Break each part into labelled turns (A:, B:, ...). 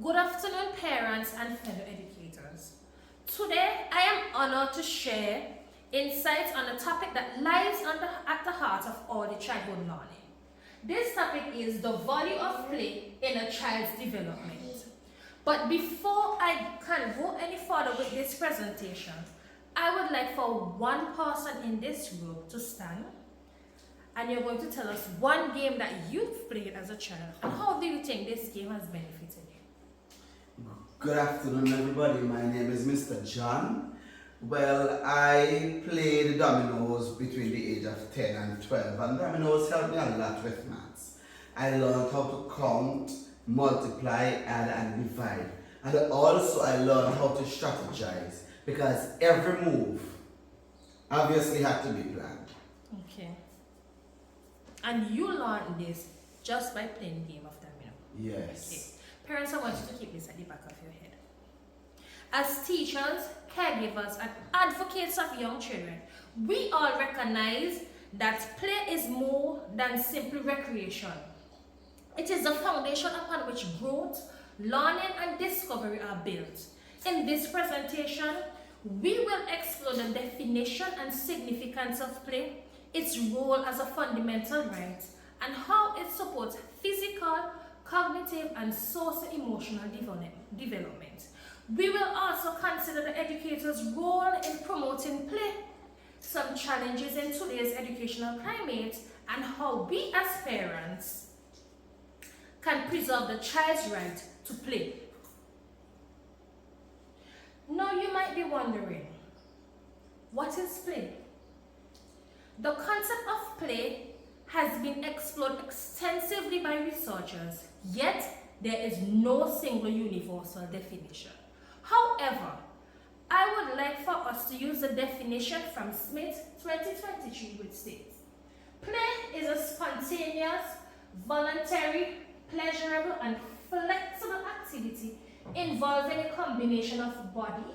A: Good afternoon, parents and fellow educators. Today, I am honored to share insights on a topic that lies at the heart of all the childhood learning. This topic is the value of play in a child's development. But before I can go any further with this presentation, I would like for one person in this group to stand, and you're going to tell us one game that you've played as a child and how do you think this game has benefited you?
B: Good afternoon, everybody. My name is Mr. John. Well, I played dominoes between the age of 10 and 12, and dominoes helped me a lot with maths. I learned how to count, multiply, add, and divide. And also I learned how to strategize, because every move obviously had to be planned.
A: Okay. And you learned this just by playing the game of domino?
B: Yes.
A: Okay. Parents, I want you to keep this at the back of your head. As teachers, caregivers, and advocates of young children, we all recognize that play is more than simply recreation. It is the foundation upon which growth, learning, and discovery are built. In this presentation, we will explore the definition and significance of play, its role as a fundamental right, and how it supports physical, cognitive, and socio-emotional development. We will also consider the educator's role in promoting play, some challenges in today's educational climate, and how we as parents can preserve the child's right to play. Now you might be wondering, what is play? The concept of play has been explored extensively by researchers, yet there is no single universal definition. However, I would like for us to use the definition from Smith 2023, which states, play is a spontaneous, voluntary, pleasurable, and flexible activity involving a combination of body,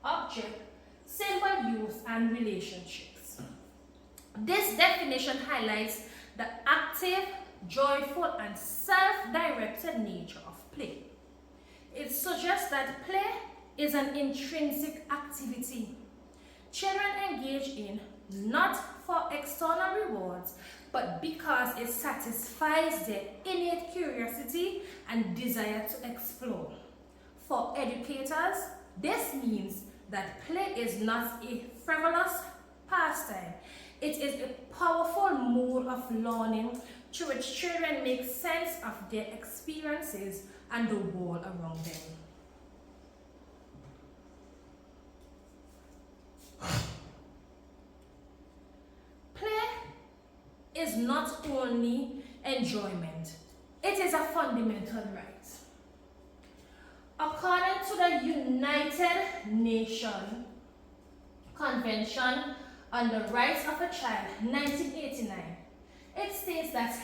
A: object, symbol use, and relationships. This definition highlights the active, joyful, and self-directed nature of play. It suggests that play is an intrinsic activity children engage in not for external rewards, but because it satisfies their innate curiosity and desire to explore. For educators, this means that play is not a frivolous pastime. It is a powerful mode of learning through which children make sense of their experiences and the world around them. Play is not only enjoyment, it is a fundamental right. According to the United Nations Convention on the Rights of a Child, 1989, it states that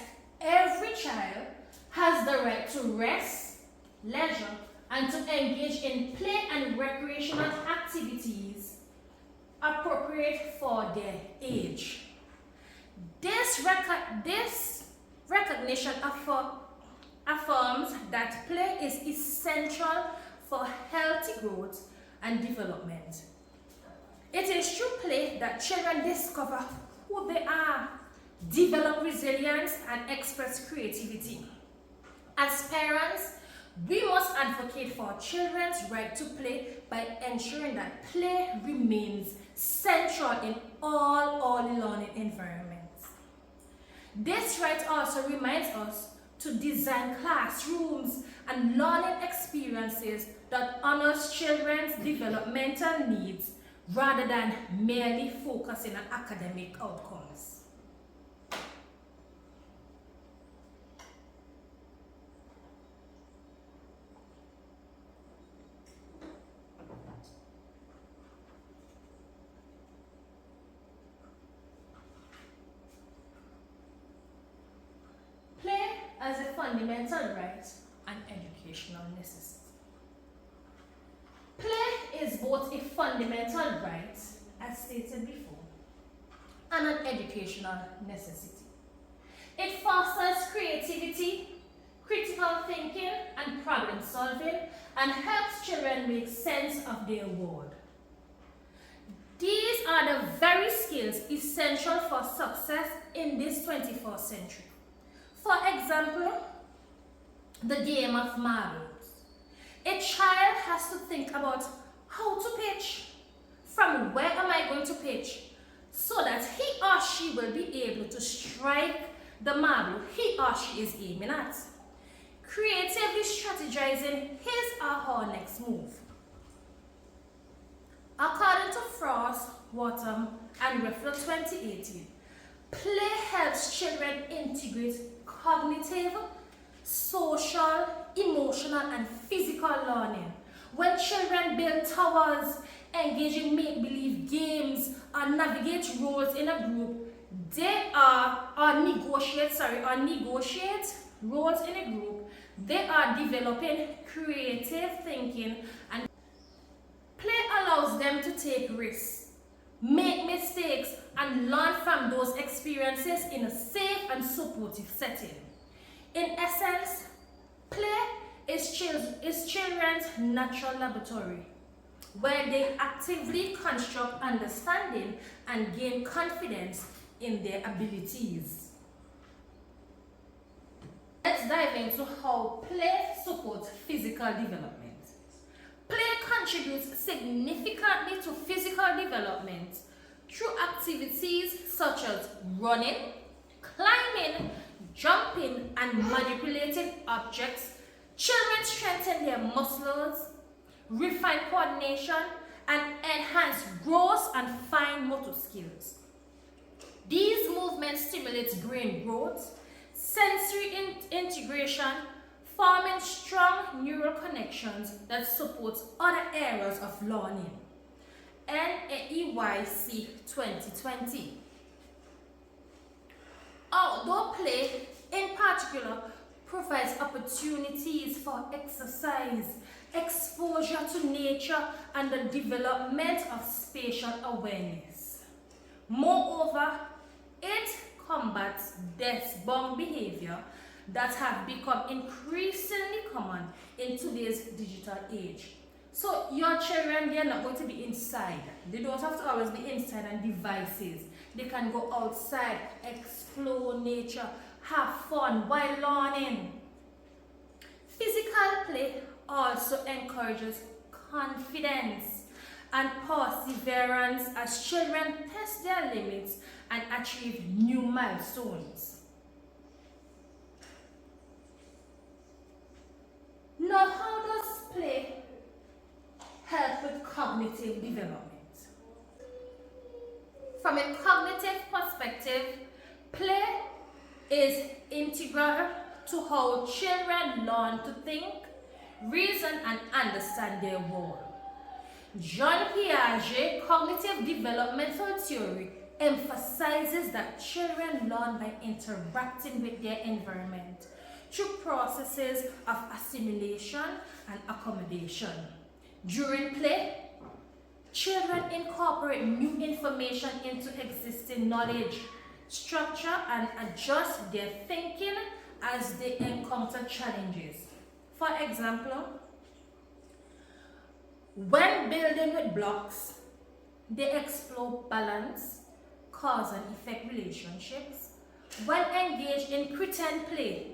A: every child has the right to rest, leisure, and to engage in play and recreational activities appropriate for their age. This recognition affirms that play is essential for healthy growth and development. It is through play that children discover who they are, develop resilience, and express creativity. As parents, we must advocate for children's right to play by ensuring that play remains central in all early learning environments. This right also reminds us to design classrooms and learning experiences that honors children's developmental needs rather than merely focusing on academic outcomes. Play as a fundamental right and educational necessity. Play is both a fundamental right, as stated before, and an educational necessity. It fosters creativity, critical thinking, and problem solving, and helps children make sense of their world. These are the very skills essential for success in this 21st century. For example, the game of marbles. A child has to think about how to pitch, from where am I going to pitch, so that he or she will be able to strike the marble he or she is aiming at, creatively strategizing his or her next move. According to Frost, Wharton, and Riffler 2018, play helps children integrate cognitive, social, emotional, and physical learning. When children build towers, engage in make-believe games, or navigate roles in a group, or negotiate roles in a group, they are developing creative thinking, and play allows them to take risks, make mistakes, and learn from those experiences in a safe and supportive setting. In essence, play is children's natural laboratory, where they actively construct understanding and gain confidence in their abilities. Let's dive into how play supports physical development. Play contributes significantly to physical development through activities such as running, climbing, jumping, and manipulating objects. Children strengthen their muscles, refine coordination, and enhance gross and fine motor skills. These movements stimulate brain growth, sensory integration, forming strong neural connections that support other areas of learning. NAEYC 2020. Outdoor play, in particular, provides opportunities for exercise, exposure to nature, and the development of spatial awareness. Moreover, it combats desk-bound behavior that have become increasingly common in today's digital age. So your children, they are not going to be inside. They don't have to always be inside on devices. They can go outside, explore nature, have fun while learning. Physical play also encourages confidence and perseverance as children test their limits and achieve new milestones. Now, how does play help with cognitive development? From a cognitive perspective, play is integral to how children learn to think, reason, and understand their world. John Piaget's cognitive developmental theory emphasizes that children learn by interacting with their environment through processes of assimilation and accommodation. During play, children incorporate new information into existing knowledge, structure, and adjust their thinking as they encounter challenges. For example, when building with blocks, they explore balance, cause and effect relationships. When engaged in pretend play,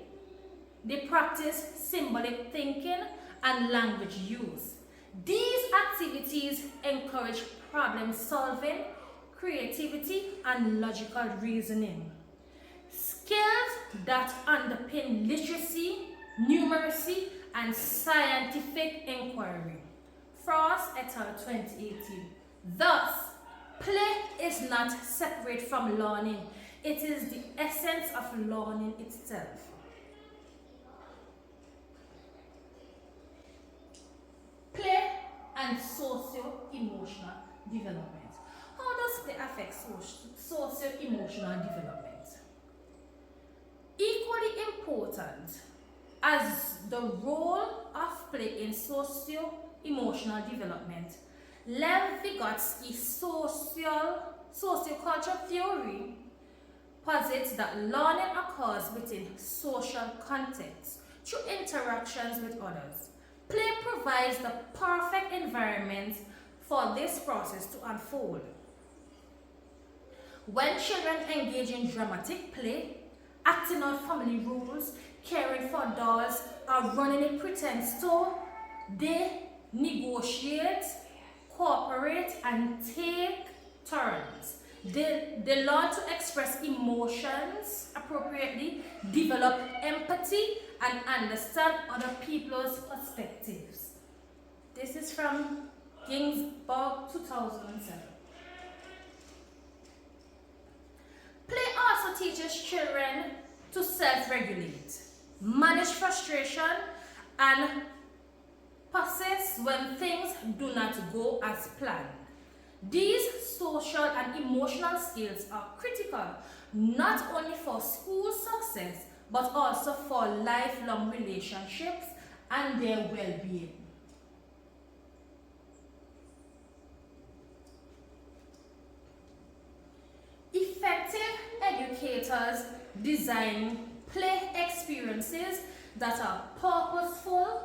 A: they practice symbolic thinking and language use. These activities encourage problem solving, creativity, and logical reasoning. Skills that underpin literacy, numeracy, and scientific inquiry. Frost et al. 2018. Thus, play is not separate from learning. It is the essence of learning itself. Play and socio-emotional development. How does play affect socio-emotional development? Equally important as the role of play in socio-emotional development, Lev Vygotsky's sociocultural theory posits that learning occurs within social contexts through interactions with others. Play provides the perfect environment for this process to unfold. When children engage in dramatic play, acting out family rules, caring for dolls, or running a pretend store, they negotiate, cooperate, and take turns. They learn to express emotions appropriately, develop empathy, and understand other people's perspectives. This is from Ginsburg 2007. Play also teaches children to self-regulate, manage frustration, and persist when things do not go as planned. These social and emotional skills are critical not only for school success but also for lifelong relationships and their well-being. Effective educators design play experiences that are purposeful,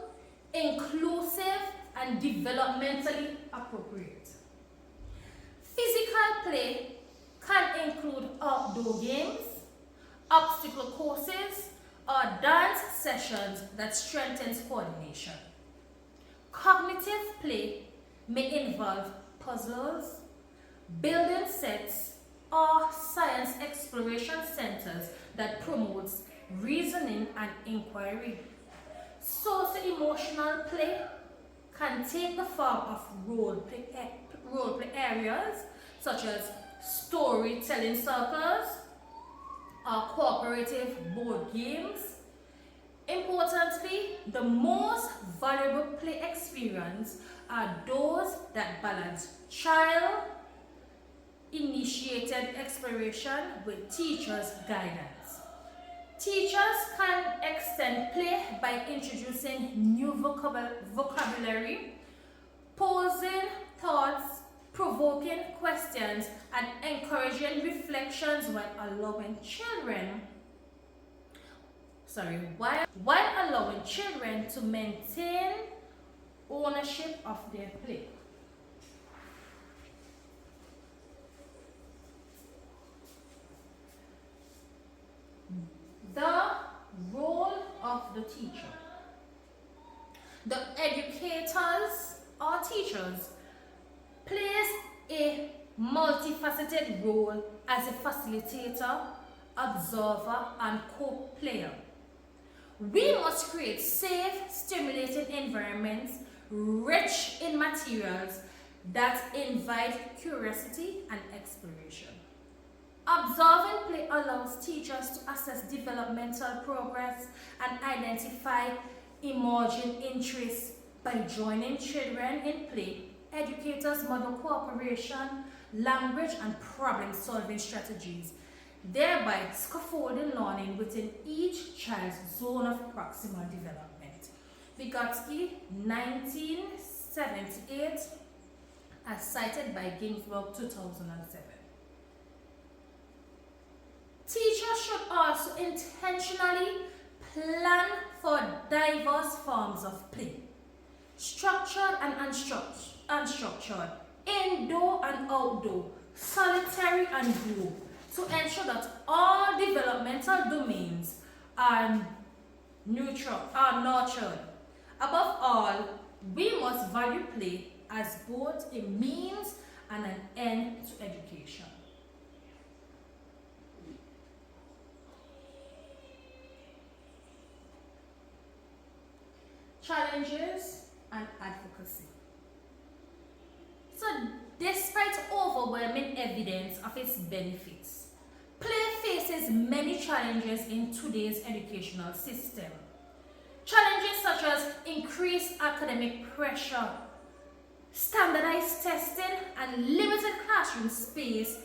A: inclusive, and developmentally appropriate. Physical play can include outdoor games, obstacle courses, or dance sessions that strengthens coordination. Cognitive play may involve puzzles, building sets, or science exploration centers that promotes reasoning and inquiry. Socio-emotional play can take the form of role play areas such as storytelling circles or cooperative board games. Importantly, the most valuable play experience are those that balance child-initiated exploration with teachers' guidance. Teachers can extend play by introducing new vocabulary, posing thoughts, provoking questions, and encouraging reflections while allowing children to maintain ownership of their play. The role of the teacher. The educators or teachers plays a multifaceted role as a facilitator, observer, and co-player. We must create safe, stimulating environments rich in materials that invite curiosity and exploration. Observing play allows teachers to assess developmental progress and identify emerging interests. By joining children in play, educators model cooperation, language, and problem-solving strategies, thereby scaffolding learning within each child's zone of proximal development. Vygotsky, 1978, as cited by Ginsburg, 2007. Teachers should also intentionally plan for diverse forms of play, structured and unstructured, indoor and outdoor, solitary and group, to ensure that all developmental domains are nurtured. Above all, we must value play as both a means and an end to education. Challenges and advocacy. So, despite overwhelming evidence of its benefits, play faces many challenges in today's educational system. Challenges such as increased academic pressure, standardized testing, and limited classroom space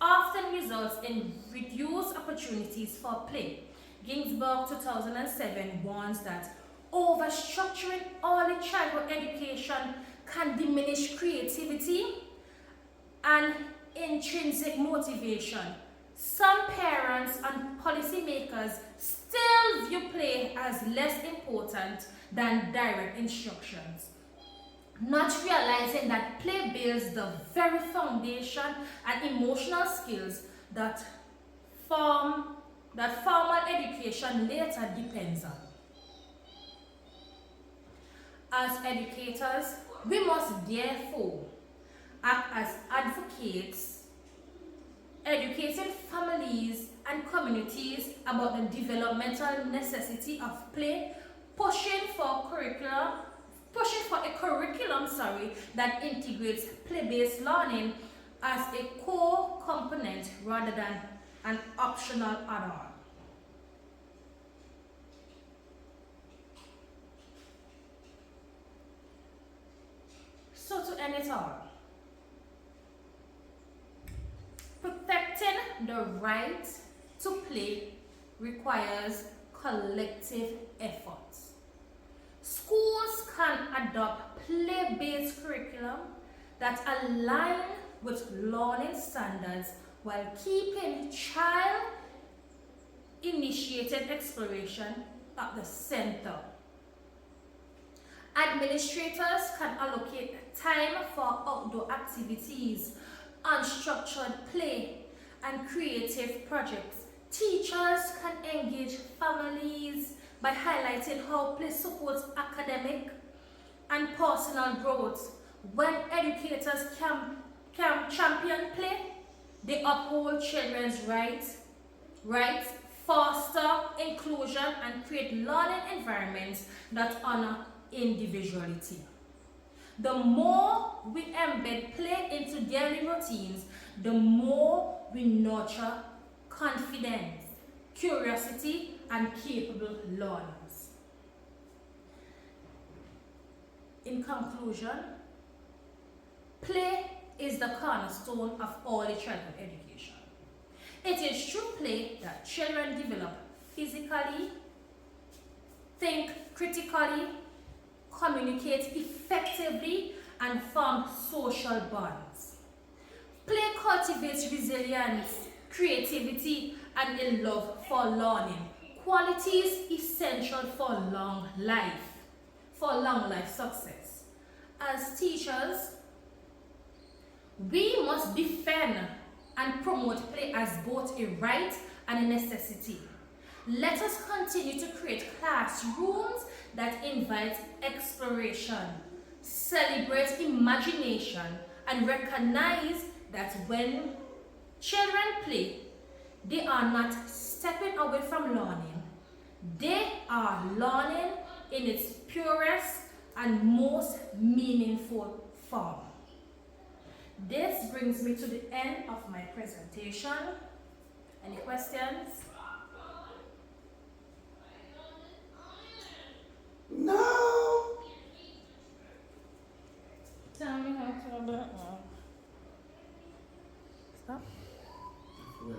A: often results in reduced opportunities for play. Ginsburg 2007 warns that overstructuring early childhood education can diminish creativity and intrinsic motivation, Some parents and policymakers still view play as less important than direct instructions, not realizing that play builds the very foundation and emotional skills that formal education later depends on. As educators, we must therefore act as advocates, educating families and communities about the developmental necessity of play, pushing for a curriculum that integrates play-based learning as a core component rather than an optional add-on. So to end it all, protecting the right to play requires collective effort. Schools can adopt play-based curriculum that align with learning standards while keeping child-initiated exploration at the center. Administrators can allocate time for outdoor activities, unstructured play, and creative projects. Teachers can engage families by highlighting how play supports academic and personal growth. When educators can champion play, they uphold children's rights, foster inclusion, and create learning environments that honor individuality. The more we embed play into daily routines, the more we nurture confidence, curiosity, and capable learners. In conclusion, play is the cornerstone of early childhood education. It is through play that children develop physically, think critically, communicate effectively, and form social bonds. Play cultivates resilience, creativity, and a love for learning, qualities essential for long life success. As teachers, we must defend and promote play as both a right and a necessity. Let us continue to create classrooms that invite exploration, celebrate imagination, and recognize that when children play, they are not stepping away from learning. They are learning in its purest and most meaningful form. This brings me to the end of my presentation. Any questions?
B: No.
A: Tell me how to do it. Stop.
B: Well,